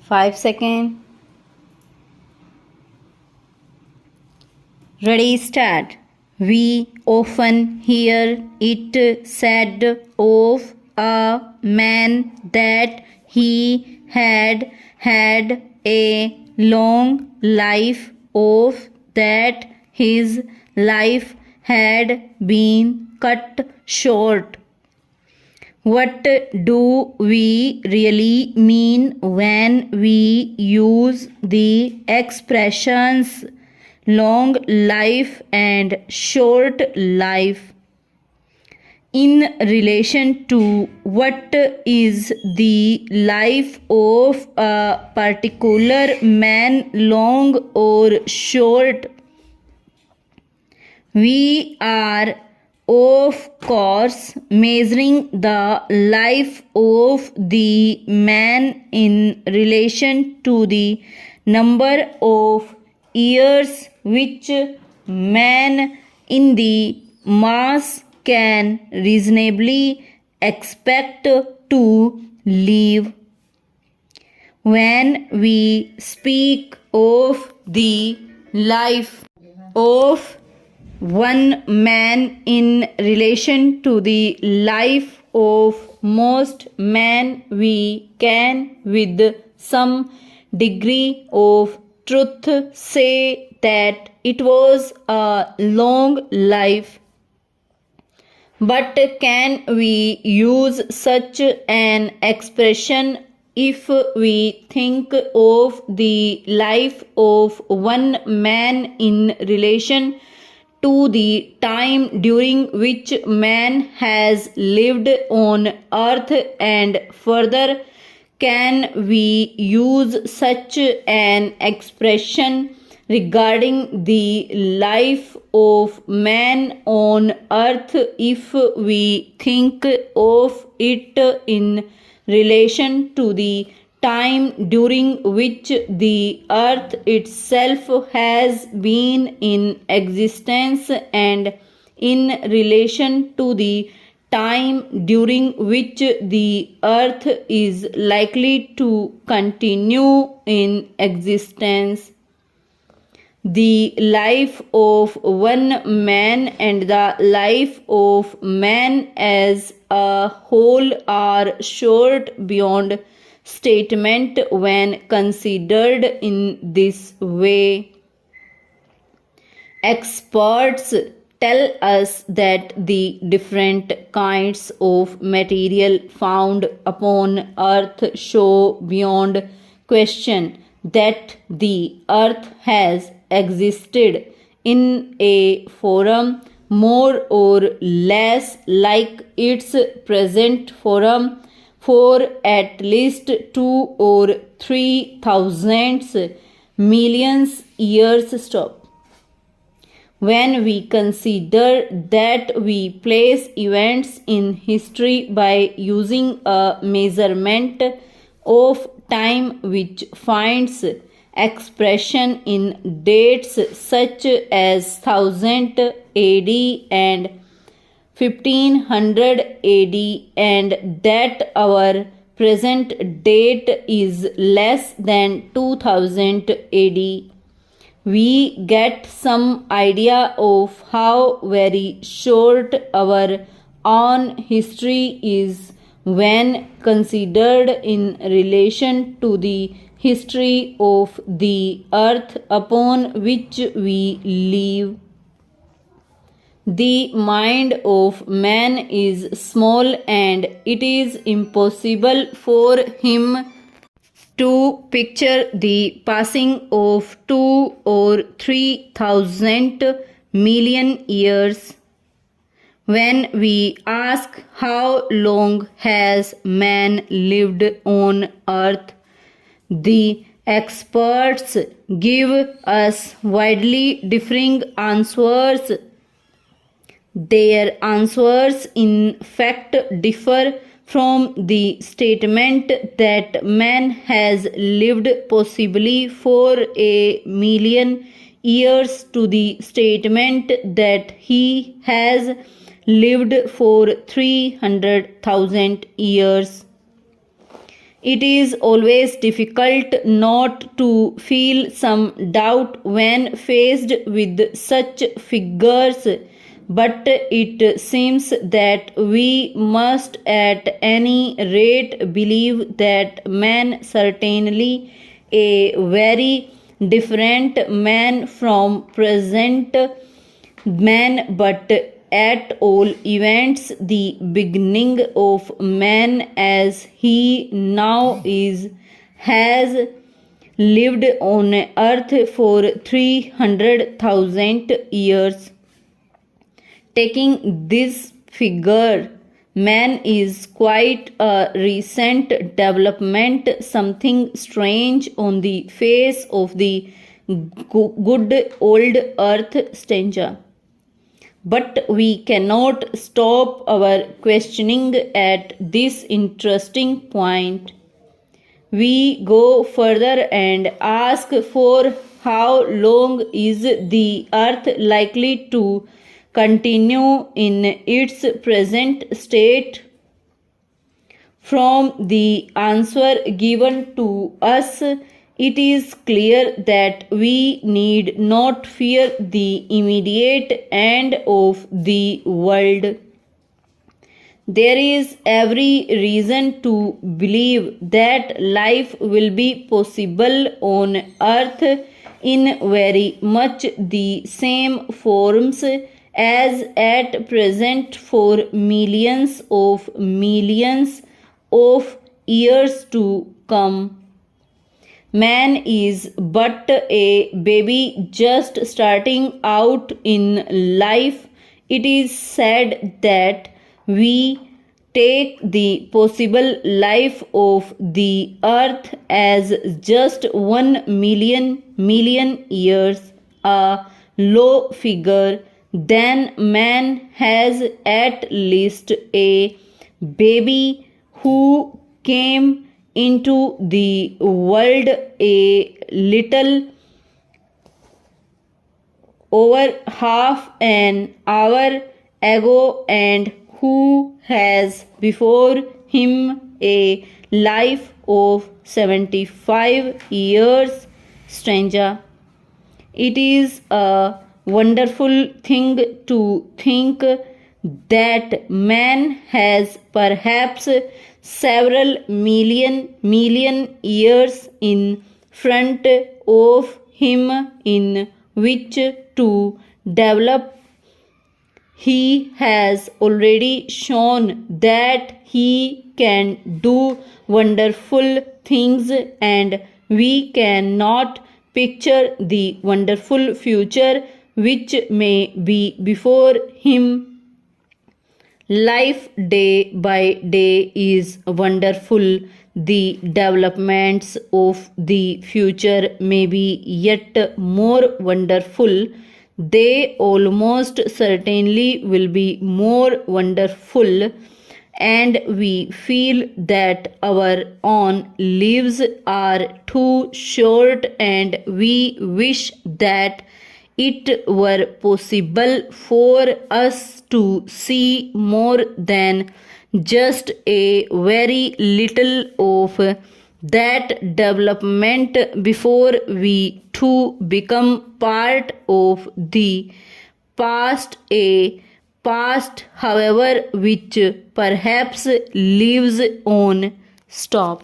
5 seconds. Ready, start. We often hear it said of a man that he had had a long life, of that his life had been cut short. What do we really mean when we use the expressions long life and short life in relation to what is the life of a particular man, long or short? We are, of course, measuring the life of the man in relation to the number of years which man in the mass can reasonably expect to live. When we speak of the life of one man in relation to the life of most men, we can with some degree of truth say that it was a long life. But can we use such an expression if we think of the life of one man in relation to the time during which man has lived on earth, and further, can we use such an expression regarding the life of man on earth if we think of it in relation to the time during which the earth itself has been in existence, and in relation to the time during which the earth is likely to continue in existence? The life of one man and the life of man as a whole are short beyond statement when considered in this way. Experts tell us that the different kinds of material found upon earth show beyond question that the earth has existed in a form more or less like its present form for at least 2 or 3,000 millions years. Stop. When we consider that we place events in history by using a measurement of time which finds expression in dates such as 1000 AD and 1500 AD, and that our present date is less than 2000 AD, we get some idea of how very short our own history is when considered in relation to the history of the earth upon which we live. The mind of man is small, and it is impossible for him to picture the passing of 2 or 3,000 million years. When we ask how long has man lived on earth, the experts give us widely differing answers. Their answers in fact differ from the statement that man has lived possibly for 1,000,000 years to the statement that he has lived for 300,000 years. It is always difficult not to feel some doubt when faced with such figures, but it seems that we must at any rate believe that man, certainly a very different man from present man, but at all events the beginning of man as he now is, has lived on earth for 300,000 years. Taking this figure, man is quite a recent development, something strange on the face of the good old earth stanza. But we cannot stop our questioning at this interesting point. We go further and ask, for how long is the earth likely to continue in its present state? From the answer given to us, it is clear that we need not fear the immediate end of the world. There is every reason to believe that life will be possible on earth in very much the same forms as at present for millions of years to come. Man is but a baby just starting out in life. It is said that we take the possible life of the earth as just 1 million years, a low figure. Then man has at least a baby who came into the world a little over half an hour ago and who has before him a life of 75 years. Stranger, it is a wonderful thing to think that man has perhaps several million years in front of him in which to develop. He has already shown that he can do wonderful things, and we cannot picture the wonderful future which may be before him. Life day by day is wonderful. The developments of the future may be yet more wonderful. They almost certainly will be more wonderful, and we feel that our own lives are too short, and we wish that it were possible for us to see more than just a very little of that development before we too become part of the past, a past, however, which perhaps lives on. Stop.